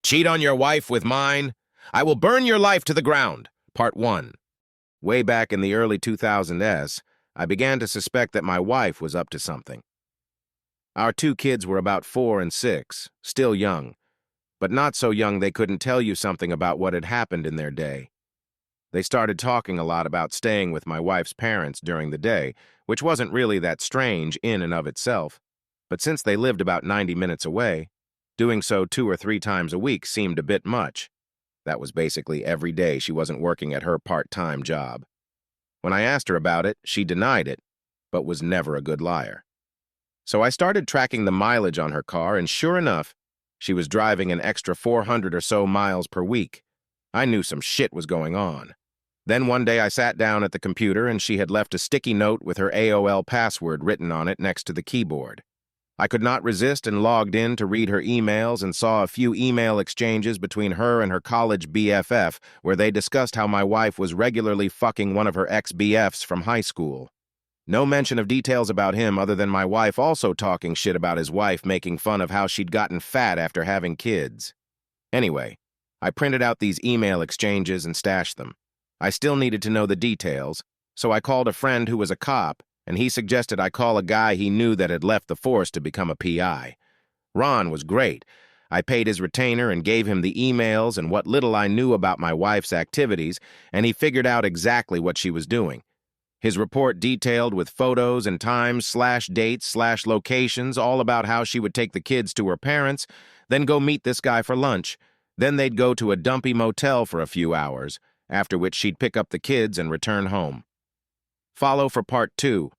Cheat on your wife with mine? I will burn your life to the ground. Part 1. Way back in the early 2000s, I began to suspect that my wife was up to something. Our two kids were about 4 and 6, still young, but not so young they couldn't tell you something about what had happened in their day. They started talking a lot about staying with my wife's parents during the day, which wasn't really that strange in and of itself, but since they lived about 90 minutes away, doing so 2 or 3 times a week seemed a bit much. That was basically every day she wasn't working at her part-time job. When I asked her about it, she denied it, but was never a good liar. So I started tracking the mileage on her car, and sure enough, she was driving an extra 400 or so miles per week. I knew some shit was going on. Then one day I sat down at the computer and she had left a sticky note with her AOL password written on it next to the keyboard. I could not resist and logged in to read her emails and saw a few email exchanges between her and her college BFF where they discussed how my wife was regularly fucking one of her ex-BFs from high school. No mention of details about him other than my wife also talking shit about his wife making fun of how she'd gotten fat after having kids. Anyway, I printed out these email exchanges and stashed them. I still needed to know the details, so I called a friend who was a cop, and he suggested I call a guy he knew that had left the force to become a PI. Ron was great. I paid his retainer and gave him the emails and what little I knew about my wife's activities, and he figured out exactly what she was doing. His report detailed with photos and times/dates/locations all about how she would take the kids to her parents, then go meet this guy for lunch. Then they'd go to a dumpy motel for a few hours, after which she'd pick up the kids and return home. Follow for part 2.